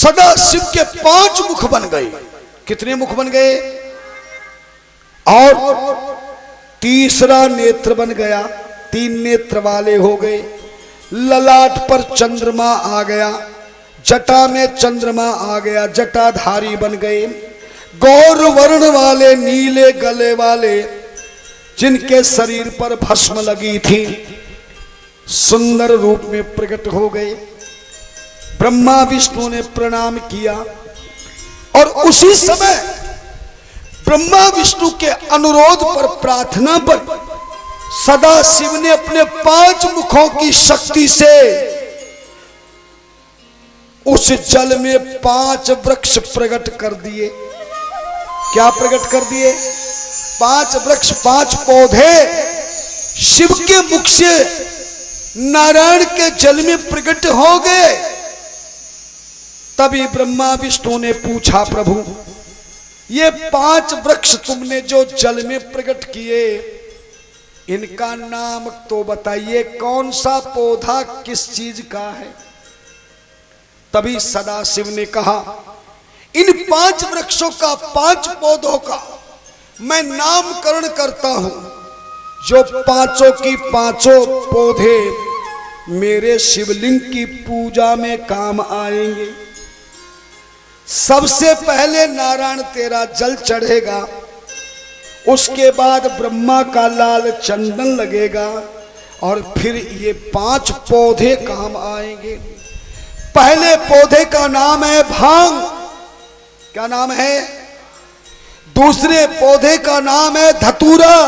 सदा शिव के 5 मुख बन गए। कितने मुख बन गए? और तीसरा नेत्र बन गया, 3 नेत्र वाले हो गए। ललाट पर चंद्रमा आ गया, जटा में चंद्रमा आ गया, जटाधारी बन गए। गौर वर्ण वाले, नीले गले वाले, जिनके शरीर पर भस्म लगी थी, सुंदर रूप में प्रकट हो गए। ब्रह्मा विष्णु ने प्रणाम किया और उसी समय ब्रह्मा विष्णु के अनुरोध पर, प्रार्थना पर सदा शिव ने अपने 5 मुखों की शक्ति से उस जल में 5 वृक्ष प्रकट कर दिए। क्या प्रकट कर दिए? 5 वृक्ष, 5 पौधे शिव के मुख से नारायण के जल में प्रकट हो गए। तभी ब्रह्मा विष्णु ने पूछा, प्रभु ये 5 वृक्ष तुमने जो जल में प्रकट किए, इनका नाम तो बताइए, कौन सा पौधा किस चीज का है? तभी सदाशिव ने कहा, इन 5 वृक्षों का, 5 पौधों का मैं नामकरण करता हूं, जो पांचों की पांचों पौधे मेरे शिवलिंग की पूजा में काम आएंगे। सबसे पहले नारायण तेरा जल चढ़ेगा, उसके बाद ब्रह्मा का लाल चंदन लगेगा और फिर ये 5 पौधे काम आएंगे। पहले पौधे का नाम है भांग। क्या नाम है? दूसरे पौधे का नाम है धतूरा।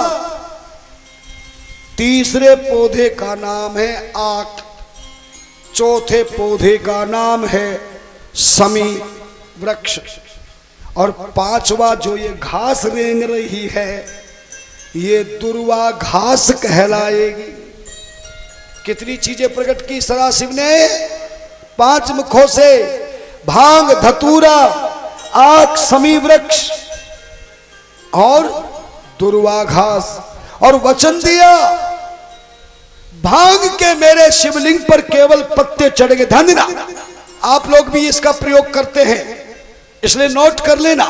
तीसरे पौधे का नाम है आक। चौथे पौधे का नाम है समी वृक्ष। और 5वां जो ये घास रेंग रही है, ये दुर्वा घास कहलाएगी। कितनी चीजें प्रकट की सदाशिव ने 5 मुखों से? भांग, धतूरा, आक, समी वृक्ष और दुर्वा घास। और वचन दिया, भांग के मेरे शिवलिंग पर केवल पत्ते चढ़ेंगे। ध्यान देना, आप लोग भी इसका प्रयोग करते हैं, इसलिए नोट कर लेना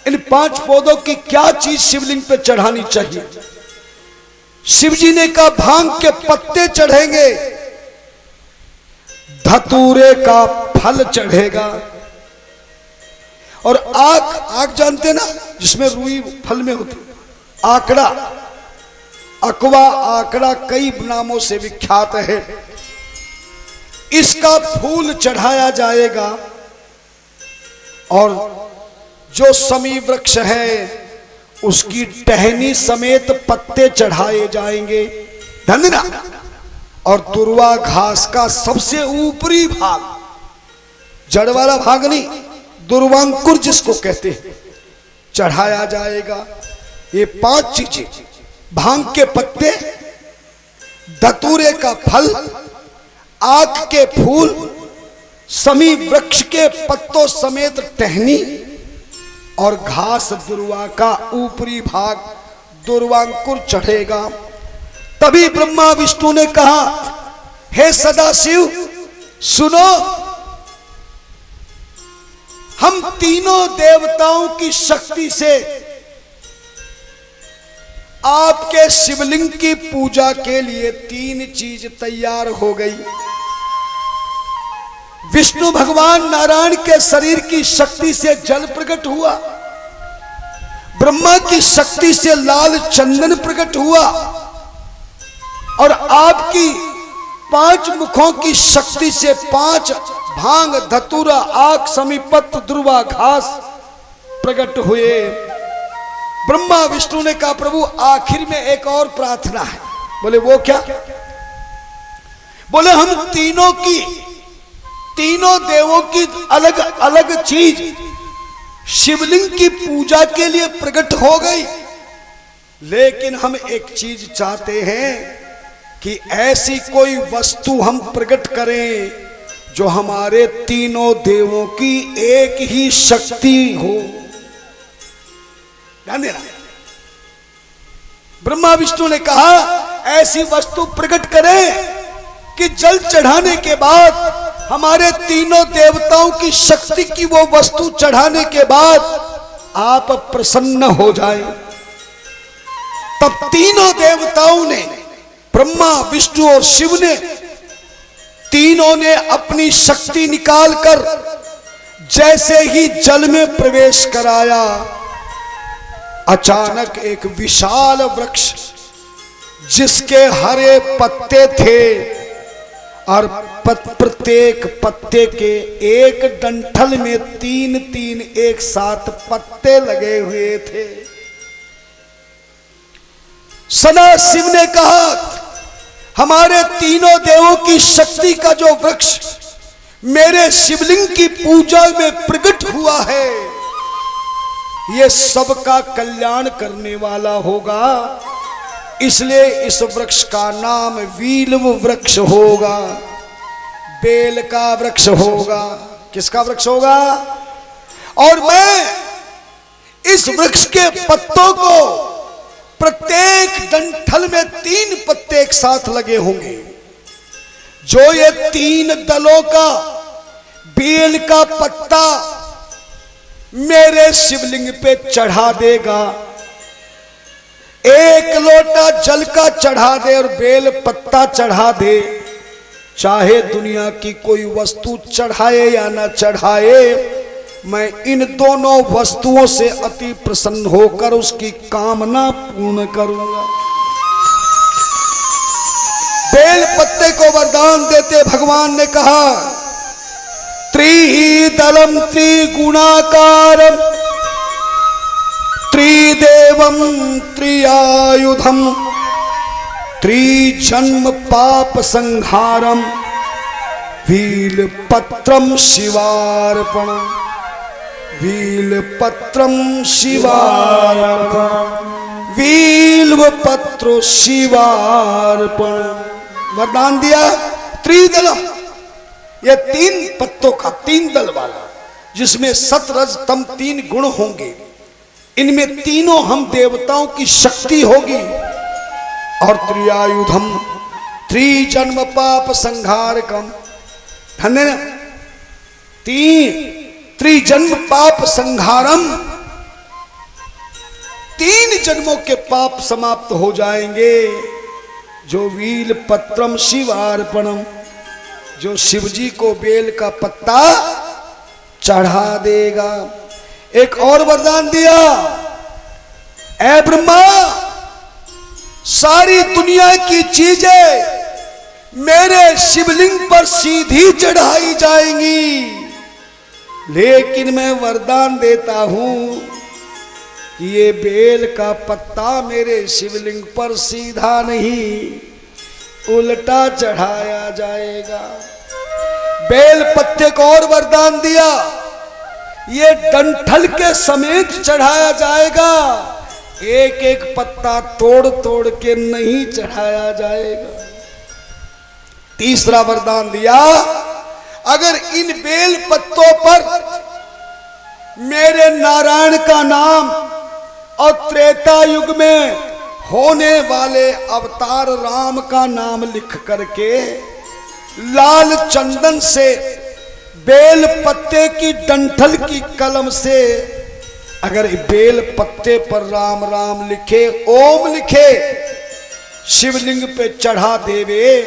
इन 5 पौधों की क्या चीज शिवलिंग पे चढ़ानी चाहिए। शिव जी ने कहा भांग के पत्ते चढ़ेंगे, धतूरे का फल चढ़ेगा, और आक जानते ना, जिसमें रुई फल में होती, आकड़ा, अकवा, आकड़ा कई नामों से विख्यात है। इसका फूल चढ़ाया जाएगा और जो समी वृक्ष है उसकी टहनी समेत पत्ते चढ़ाए जाएंगे। ध्यान देना। और दुर्वा घास का सबसे ऊपरी भाग, जड़ वाला भाग नहीं, दुर्वांकुर जिसको कहते हैं, चढ़ाया जाएगा। ये 5 चीजें, भांग के पत्ते, धतूरे का फल, आक के फूल, समी वृक्ष के पत्तों समेत टहनी और घास दुर्वा का ऊपरी भाग, दुर्वांकुर चढ़ेगा। तभी ब्रह्मा विष्णु ने कहा, हे सदाशिव सुनो, हम तीनों देवताओं की शक्ति से आपके शिवलिंग की पूजा के लिए 3 चीज तैयार हो गई। विष्णु भगवान नारायण के शरीर की शक्ति से जल प्रकट हुआ, ब्रह्मा की शक्ति से लाल चंदन प्रकट हुआ, और आपकी 5 मुखों की शक्ति से 5 भांग, धतूरा, आक, समीपत्र, दुर्वा घास प्रकट हुए। ब्रह्मा विष्णु ने कहा, प्रभु आखिर में एक और प्रार्थना है। बोले वो क्या? बोले हम तीनों देवों की अलग अलग चीज शिवलिंग की पूजा के लिए प्रकट हो गई, लेकिन हम एक चीज चाहते हैं कि ऐसी कोई वस्तु हम प्रकट करें जो हमारे तीनों देवों की एक ही शक्ति हो। ध्यान देना। ब्रह्मा विष्णु ने कहा ऐसी वस्तु प्रकट करें कि जल चढ़ाने के बाद हमारे तीनों देवताओं की शक्ति की वो वस्तु चढ़ाने के बाद आप प्रसन्न हो जाएं। तब तीनों देवताओं ने, ब्रह्मा विष्णु और शिव ने, तीनों ने अपनी शक्ति निकालकर जैसे ही जल में प्रवेश कराया, अचानक एक विशाल वृक्ष जिसके हरे पत्ते थे और प्रत्येक पत्ते के एक डंठल में 3-3 एक साथ पत्ते लगे हुए थे। सदाशिव ने कहा, हमारे तीनों देवों की शक्ति का जो वृक्ष मेरे शिवलिंग की पूजा में प्रकट हुआ है, ये सबका कल्याण करने वाला होगा, इसलिए इस वृक्ष का नाम वील्व वृक्ष होगा, बेल का वृक्ष होगा। किसका वृक्ष होगा? और मैं इस वृक्ष के पत्तों को, प्रत्येक डंठल में 3 पत्ते एक साथ लगे होंगे, जो ये 3 दलों का बेल का पत्ता मेरे शिवलिंग पे चढ़ा देगा, एक लोटा जल का चढ़ा दे और बेल पत्ता चढ़ा दे, चाहे दुनिया की कोई वस्तु चढ़ाए या ना चढ़ाए, मैं इन दोनों वस्तुओं से अति प्रसन्न होकर उसकी कामना पूर्ण करूंगा। बेल पत्ते को वरदान देते भगवान ने कहा, त्रिदलम त्रिगुणाकारम त्रिदेवम त्रियायुधम त्रिजन्म पाप संहारम वीलपत्रम शिवार्पणम वीलपत्रम शिवार्पणम वीलपत्रो शिवार्पणम। वरदान दिया त्रिदलम, ये 3 पत्तों का 3 दल वाला, जिसमें सत रज तम 3 गुण होंगे, इनमें तीनों हम देवताओं की शक्ति होगी, और त्रियायुधम त्रिजन्म पाप संहारकम, धन्य त्रिजन्म पाप संहारम, 3 जन्मों के पाप समाप्त हो जाएंगे, जो वील पत्रम शिवार्पणम, जो शिवजी को बेल का पत्ता चढ़ा देगा। एक और वरदान दिया, ऐ ब्रह्मा, सारी दुनिया की चीजें मेरे शिवलिंग पर सीधी चढ़ाई जाएंगी, लेकिन मैं वरदान देता हूं कि ये बेल का पत्ता मेरे शिवलिंग पर सीधा नहीं, उल्टा चढ़ाया जाएगा। बेल पत्ते को और वरदान दिया, ये डंठल के समेत चढ़ाया जाएगा, एक एक पत्ता तोड़ तोड़ के नहीं चढ़ाया जाएगा। तीसरा वरदान दिया, अगर इन बेल पत्तों पर मेरे नारायण का नाम और त्रेता युग में होने वाले अवतार राम का नाम लिख करके लाल चंदन से बेल पत्ते की डंठल की कलम से अगर बेल पत्ते पर राम राम लिखे, ओम लिखे, शिवलिंग पे चढ़ा देवे,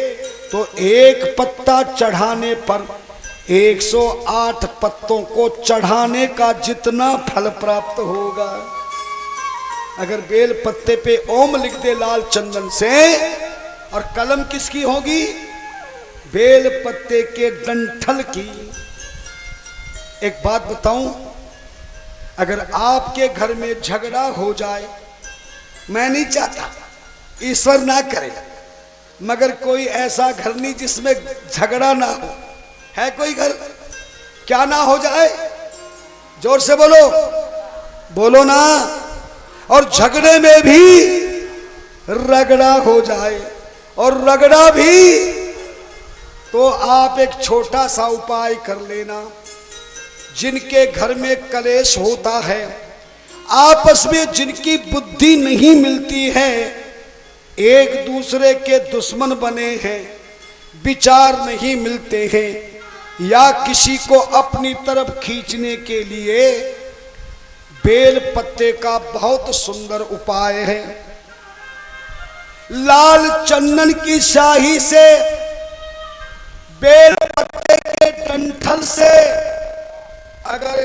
तो एक पत्ता चढ़ाने पर 108 पत्तों को चढ़ाने का जितना फल प्राप्त होगा। अगर बेल पत्ते पे ओम लिख दे लाल चंदन से, और कलम किसकी होगी? बेल पत्ते के डंठल की। एक बात बताऊं, अगर आपके घर में झगड़ा हो जाए, मैं नहीं चाहता, ईश्वर ना करे, मगर कोई ऐसा घर नहीं जिसमें झगड़ा ना हो। है कोई घर? क्या ना हो जाए? जोर से बोलो, बोलो ना। और झगड़े में भी रगड़ा हो जाए, और रगड़ा भी, तो आप एक छोटा सा उपाय कर लेना। जिनके घर में कलेश होता है, आपस में जिनकी बुद्धि नहीं मिलती है, एक दूसरे के दुश्मन बने हैं, विचार नहीं मिलते हैं, या किसी को अपनी तरफ खींचने के लिए बेल पत्ते का बहुत सुंदर उपाय है। लाल चंदन की स्याही से, बेल पत्ते के डंठल से अगर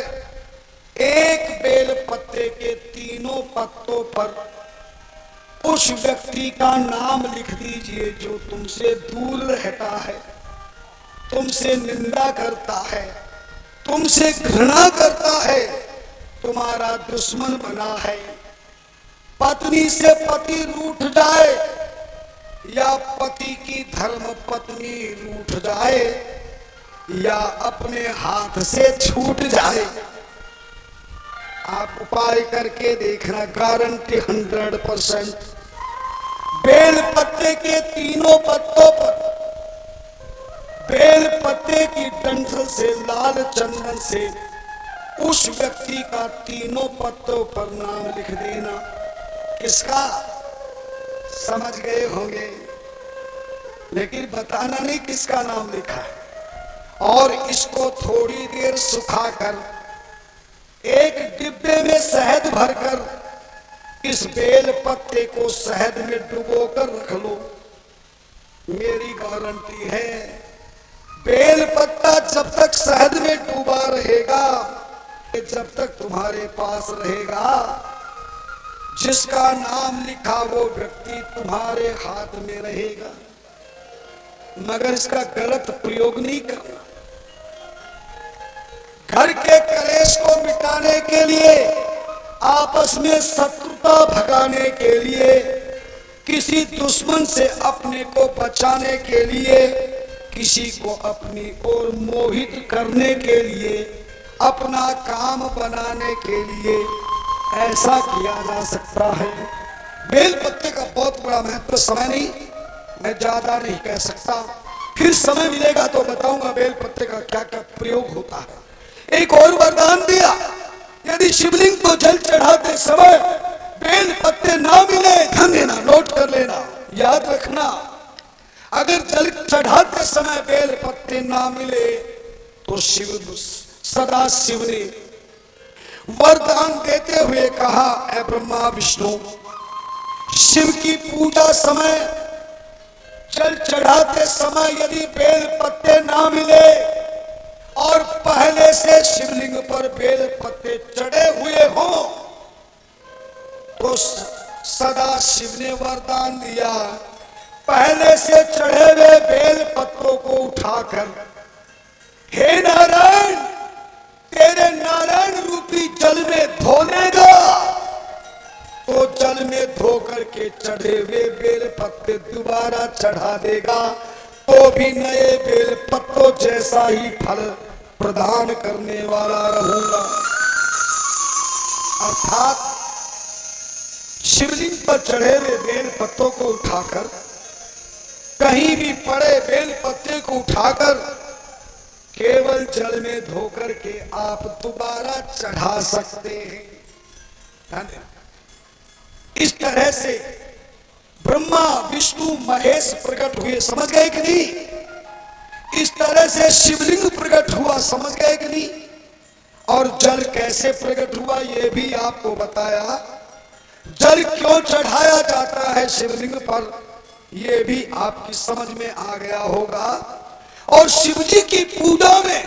एक बेल पत्ते के तीनों पत्तों पर उस व्यक्ति का नाम लिख दीजिए जो तुमसे दूर रहता है, तुमसे निंदा करता है, तुमसे घृणा करता है, तुम्हारा दुश्मन बना है। पत्नी से पति रूठ जाए या पति की धर्म पत्नी रूठ जाए या अपने हाथ से छूट जाए, आप उपाय करके देखना, गारंटी 100%। बेल पत्ते के तीनों पत्तों पर बेल पत्ते की डंठल से, लाल चंदन से उस व्यक्ति का तीनों पत्तों पर नाम लिख देना। किसका समझ गए होंगे, लेकिन बताना नहीं किसका नाम लिखा है। और इसको थोड़ी देर सुखाकर एक डिब्बे में शहद भरकर इस बेल पत्ते को शहद में डुबोकर रख लो। मेरी गारंटी है, बेल पत्ता जब तक शहद में डूबा रहेगा, जब तक तुम्हारे पास रहेगा, जिसका नाम लिखा वो व्यक्ति तुम्हारे हाथ में रहेगा। मगर इसका गलत प्रयोग नहीं करना। घर के कलेश को मिटाने के लिए, आपस में शत्रुता भगाने के लिए, किसी दुश्मन से अपने को बचाने के लिए, किसी को अपनी ओर मोहित करने के लिए, अपना काम बनाने के लिए ऐसा किया जा सकता है। बेल पत्ते का बहुत बड़ा महत्व, समय नहीं, मैं ज्यादा नहीं कह सकता, फिर समय मिलेगा तो बताऊंगा बेल पत्ते का क्या क्या प्रयोग होता है। एक और वरदान दिया, यदि शिवलिंग को जल चढ़ाते समय बेल पत्ते ना मिले, ध्यान देना, नोट कर लेना, याद रखना, अगर जल चढ़ाते समय बेल पत्ते ना मिले तो सदा शिव ने वरदान देते हुए कहा, ऐ ब्रह्मा विष्णु, शिव की पूजा समय, जल चढ़ाते समय यदि बेल पत्ते ना मिले और पहले से शिवलिंग पर बेल पत्ते चढ़े हुए हो तो सदा शिव ने वरदान दिया, पहले से चढ़े हुए बेल पत्तों को उठाकर, हे नारायण, तेरे नारायण रूपी जल में धो लेगा तो जल में धो करके चढ़े हुए बेल पत्ते दोबारा चढ़ा देगा तो भी नए बेल पत्तों जैसा ही फल प्रदान करने वाला रहूंगा। अर्थात शिवलिंग पर चढ़े हुए बेल पत्तों को उठाकर, कहीं भी पड़े बेल पत्ते को उठाकर केवल जल में धोकर के आप दोबारा चढ़ा सकते हैं। इस तरह से ब्रह्मा विष्णु महेश प्रकट हुए, समझ गए कि नहीं? इस तरह से शिवलिंग प्रकट हुआ, समझ गए कि नहीं? और जल कैसे प्रकट हुआ ये भी आपको बताया। जल क्यों चढ़ाया जाता है शिवलिंग पर ये भी आपकी समझ में आ गया होगा। और शिवजी की पूजा में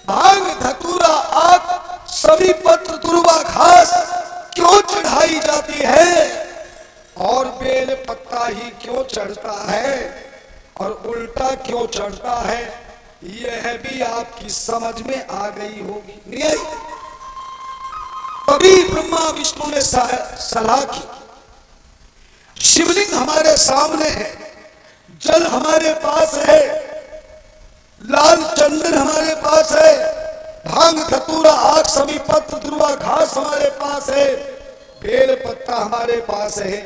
भांग धतूरा आक सभी पत्र दुर्वा घास क्यों चढ़ाई जाती है और बेल पत्ता ही क्यों चढ़ता है और उल्टा क्यों चढ़ता है, यह भी आपकी समझ में आ गई होगी। नहीं आई? तभी ब्रह्मा विष्णु ने सलाह की, शिवलिंग हमारे सामने है, जल हमारे पास है, लाल चंदन हमारे पास है, भांग धतूरा आग सभी पत्र दुर्वा घास हमारे पास है, बेल पत्ता हमारे पास है।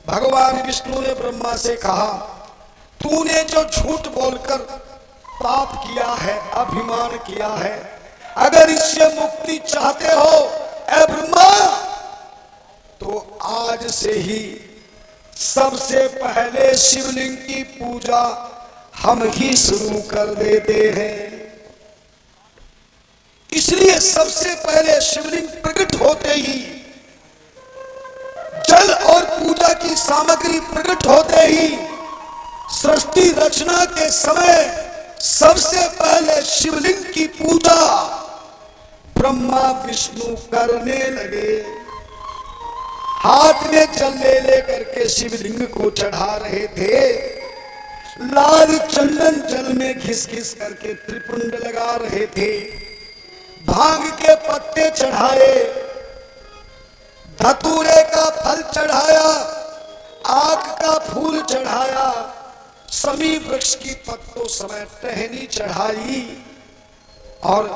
भगवान विष्णु ने ब्रह्मा से कहा, तूने जो झूठ बोलकर पाप किया है, अभिमान किया है, अगर इससे मुक्ति चाहते हो ऐ ब्रह्मा तो आज से ही सबसे पहले शिवलिंग की पूजा हम ही शुरू कर देते हैं। इसलिए सबसे पहले शिवलिंग प्रकट होते ही, जल और पूजा की सामग्री प्रकट होते ही, सृष्टि रचना के समय सबसे पहले शिवलिंग की पूजा ब्रह्मा विष्णु करने लगे। हाथ में जल ले करके शिवलिंग को चढ़ा रहे थे। लाल चंदन जल में घिस घिस करके त्रिपुंड लगा रहे थे। भांग के पत्ते चढ़ाए, धतूरे का फल चढ़ाया, आक का फूल चढ़ाया, समी वृक्ष की पत्तों समेत टहनी चढ़ाई और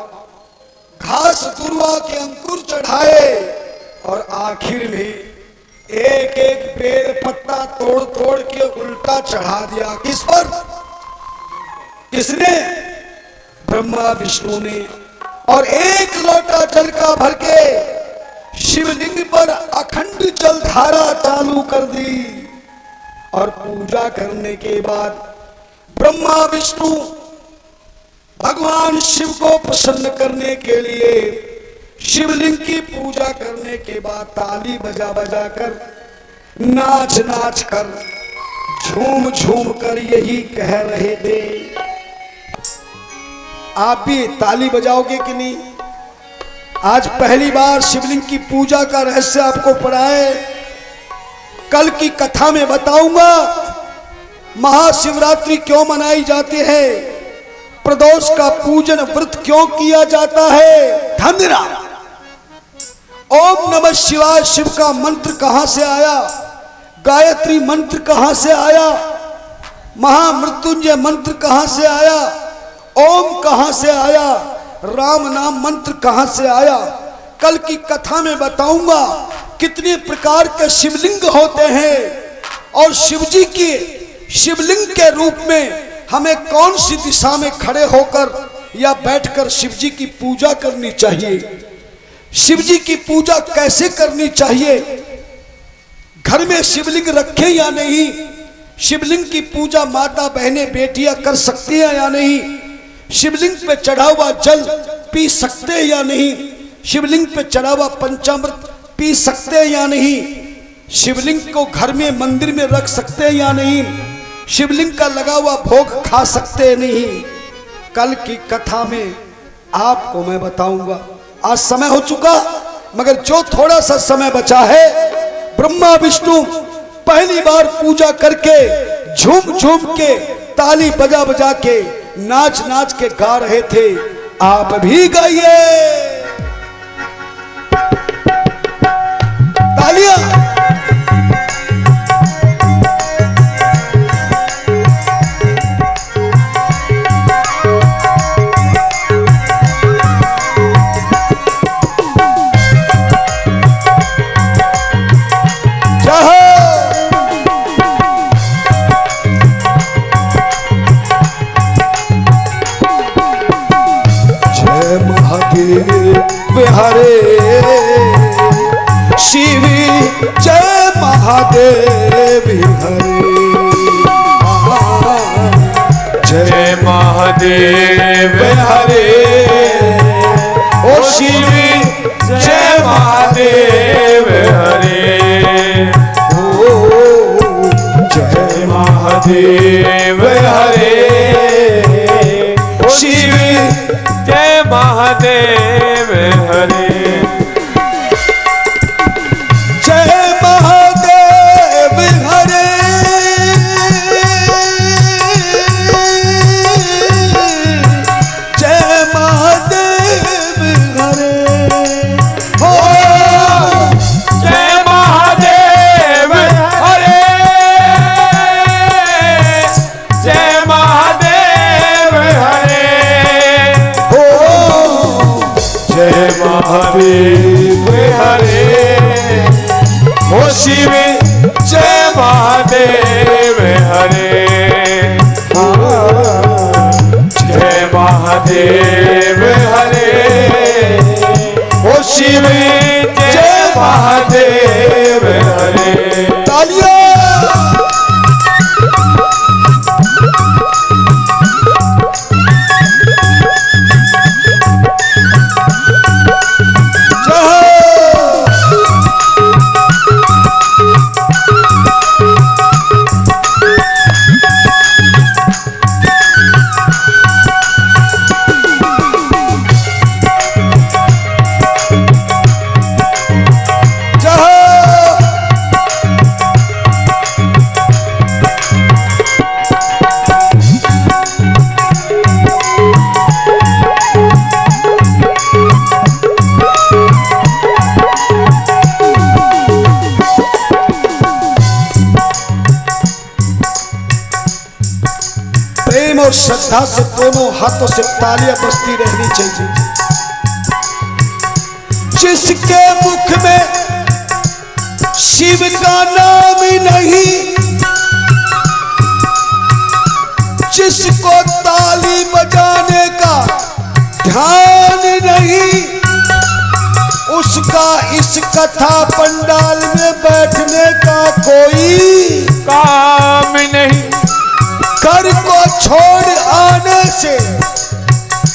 घास दुर्वा के अंकुर चढ़ाए और आखिर में एक एक बेल पत्ता तोड़ तोड़ के उल्टा चढ़ा दिया। किस पर? किसने? ब्रह्मा विष्णु ने। और एक लोटा जल का भर के शिवलिंग पर अखंड जल धारा चालू कर दी। और पूजा करने के बाद ब्रह्मा विष्णु भगवान शिव को प्रसन्न करने के लिए शिवलिंग की पूजा करने के बाद ताली बजा बजा कर, नाच नाच कर, झूम झूम कर यही कह रहे थे। आप भी ताली बजाओगे कि नहीं? आज पहली बार शिवलिंग की पूजा का रहस्य आपको पढ़ाए। कल की कथा में बताऊंगा महाशिवरात्रि क्यों मनाई जाती है, प्रदोष का पूजन व्रत क्यों किया जाता है। धन्यवाद। ओम नमः शिवाय शिव का मंत्र कहां से आया, गायत्री मंत्र कहां से आया, महामृत्युंजय मंत्र कहां से आया, ओम कहां से आया, राम नाम मंत्र कहां से आया। कल की कथा में बताऊंगा कितने प्रकार के शिवलिंग होते हैं और शिवजी की शिवलिंग के रूप में हमें कौन सी दिशा में खड़े होकर या बैठकर शिवजी की पूजा करनी चाहिए, शिवजी की पूजा कैसे करनी चाहिए, घर में शिवलिंग रखें या नहीं, शिवलिंग की पूजा माता बहनें बेटियां कर सकती हैं या नहीं, शिवलिंग पे चढ़ा हुआ जल पी सकते हैं या नहीं, शिवलिंग पे चढ़ा हुआ पंचामृत पी सकते हैं या नहीं, शिवलिंग को घर में मंदिर में रख सकते हैं या नहीं, शिवलिंग का लगा हुआ भोग खा सकते हैं नहीं। कल की कथा में आपको मैं बताऊंगा। आज समय हो चुका, मगर जो थोड़ा सा समय बचा है, ब्रह्मा विष्णु पहली बार पूजा करके झूम झूम के ताली बजा बजा के नाच नाच के गा रहे थे। आप भी गाइए तालियां। हरे शिव जय महादेव हरे, जय महादेव हरे, ओ शिव जय महादेव हरे, ओ जय महादेव हरे, ओ शिव जय महादेव हरे, जय महादेव हरे, जय महादेव हरे, हो जय महादेव हरे, जय महादेव हरे, जय महादेव हरे, ओ शिव जय महादेव हरे, जय महादेव हरे, ओ शिव जय महादेव हरे। तालियां। प्रेम और श्रद्धा से दोनों हाथों से तालियां बजती रहनी चाहिए। जिसके मुख में शिव का नाम नहीं, जिसको ताली बजाने का ध्यान नहीं, उसका इस कथा पंडाल में बैठने का कोई काम नहीं। घर को छोड़ आने से,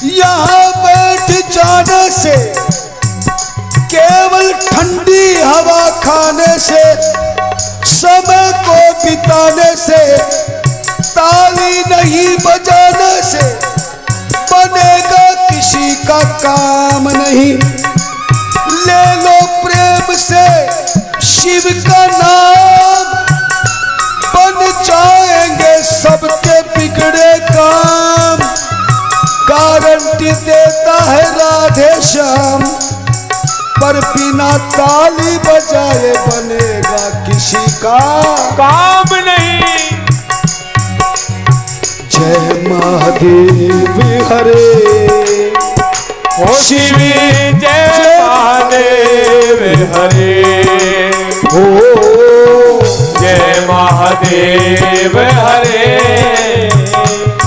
यहाँ बैठ जाने से, केवल ठंडी हवा खाने से, समय को बिताने से, ताली नहीं बजाने से बनेगा किसी का काम नहीं। ले लो प्रेम से शिव का नाम, बन जाएंगे सबके बिगड़े काम। गारंटी देता है राधे श्याम, पर बिना ताली बजाए बनेगा किसी का काम नहीं। जय महादेव हरे, ओ शिव जय महादेव हरे, ओ जय महादेव हरे,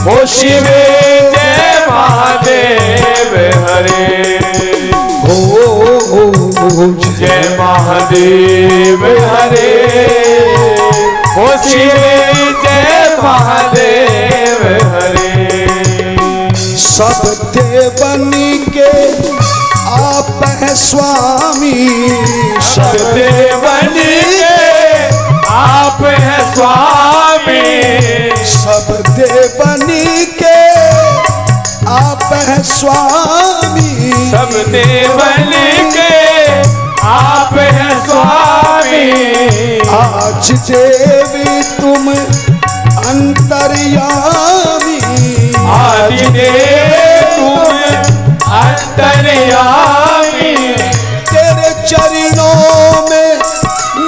ओ शिव जय महादेव हरे, ओ जय महादेव हरे, ओ शिव जय महादेव हरे। सब देवन के आप हैं स्वामी, सब देवन के आप हैं स्वामी, सब देवन के आप हैं स्वामी, सब देवन के आप हैं स्वामी। आज देवी तुम अंतर्यामी, आदि देव तुम अंतर्यामी, तेरे चरणों में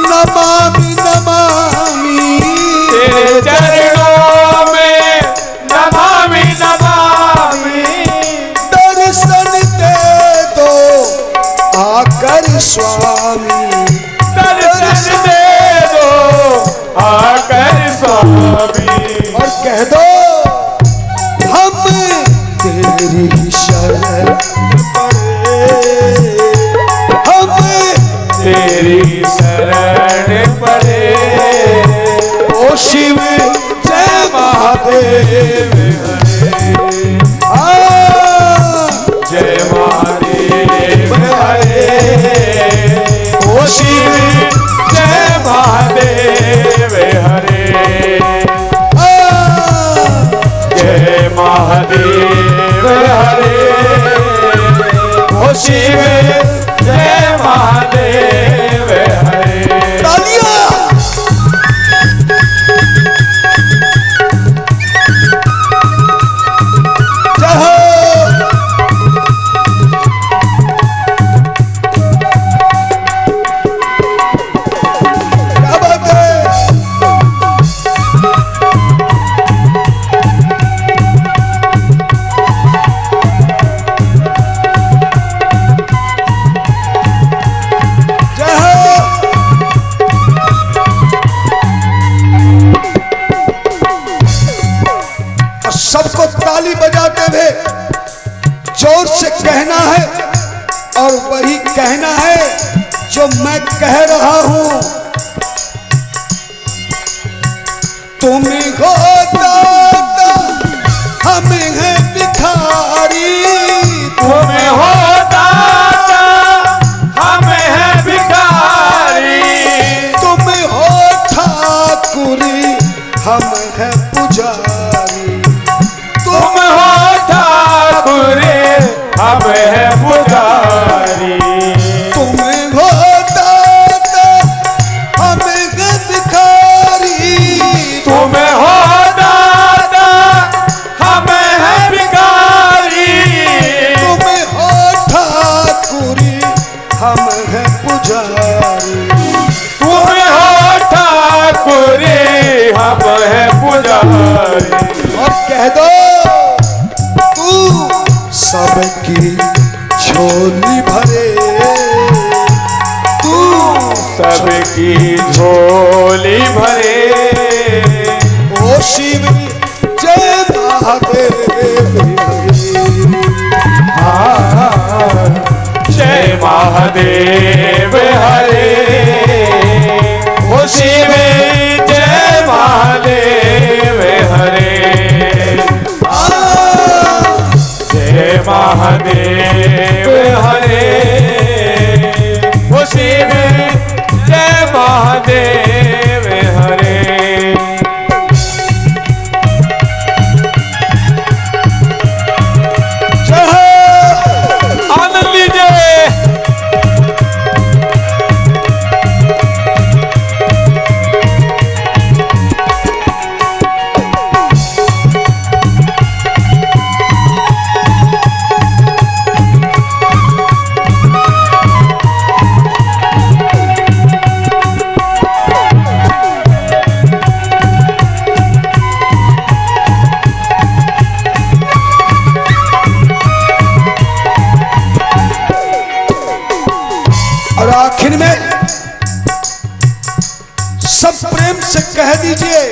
नमामि नमामि, तेरे चरणों में नमामि नमामि। दर्शन दे दो आकर स्वामी, दर्शन दे दो आकर स्वामी। और कह दो हम तेरी ही शरण पड़े, हम तेरी शरण पड़े, ओ शिव जय महादेव हरे, जय महादेव हरे, ओ शिव जय महादेव हरे, जय महादेव हरे, ओ शिव जय महादेव हरे। तालियां सबको ताली बजाते हुए जोर से कहना है, और वही कहना है जो मैं कह रहा हूं। तुम हो दाता, हम हैं भिखारी, तुम हो दाता, हम हैं भिखारी, तुम हो ठाकुरी, हम हैं पुजारी, तुम हो ठाकुर, हम हैं पुजारी, तुम हो दाता, हम हैं भिखारी, तुम हो दाता, हम हैं भिखारी, तुम हो ठाकुरी, हम हैं पुजारी, तुम हो ठाकुर, हम हैं पुजारी। और कह दो जय महादेव जय महादेव हरे ओ शिव जय महादेव हरे जय महादेव हरे ओ शिव जय महादेव हरे आनंद लीजिए और आखिर में सब प्रेम से कह दीजिए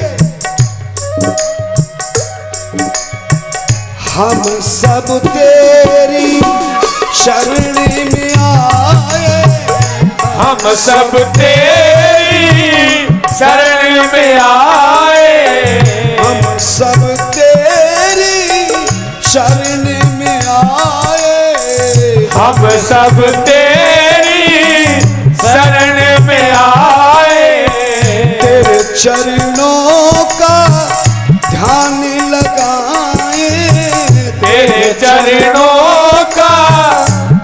हम सब तेरी शरण में आए हम सब तेरी शरण में आए हम सब तेरी शरण में आए हम सब तेरी शरण में आए तेरे चरणों का ध्यान लगाए तेरे चरणों का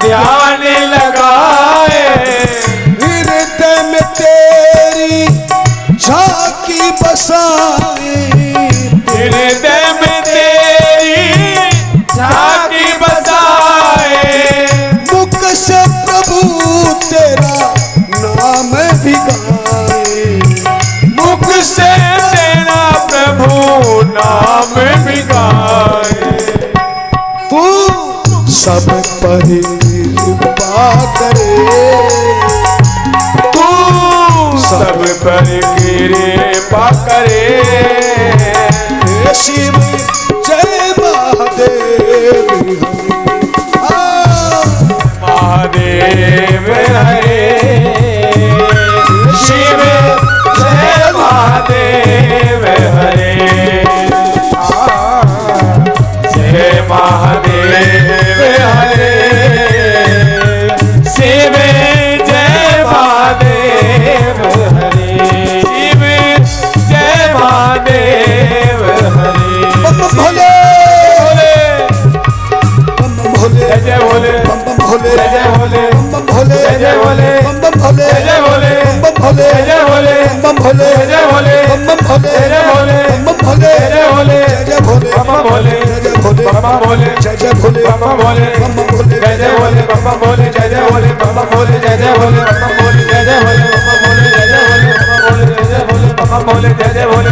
ध्यान लगाए हृदय में तेरी झांकी बसाए हृदय में तेरी झांकी बसाए मुख से प्रभु तेरा नाम भी गाए मुख से तेरा प्रभु नाम भी गाए तू सब पर कृपा करे तू सब पर कृपा करे हे शिव जय महादेव महादेव हरे शिव जय महादेव हरे जय महादेव हरे शिव जय महादेव हरे शिव जय महादेव हरे भोले भोले जय भोले भोले जय भोले भोले जय भोले भोले जय भोले भोले जय भोले भोले जय भोले भोले जय भोले भोले जय भोले जय भोले बाबा भोले जय भोले बाबा भोले जय जय भोले बाबा भोले जय जय भोले बाबा भोले जय जय भोले बाबा भोले जय जय भोले बाबा भोले जय जय भोले बाबा भोले जय जय भोले बाबा भोले जय जय भोले बाबा भोले जय जय भोले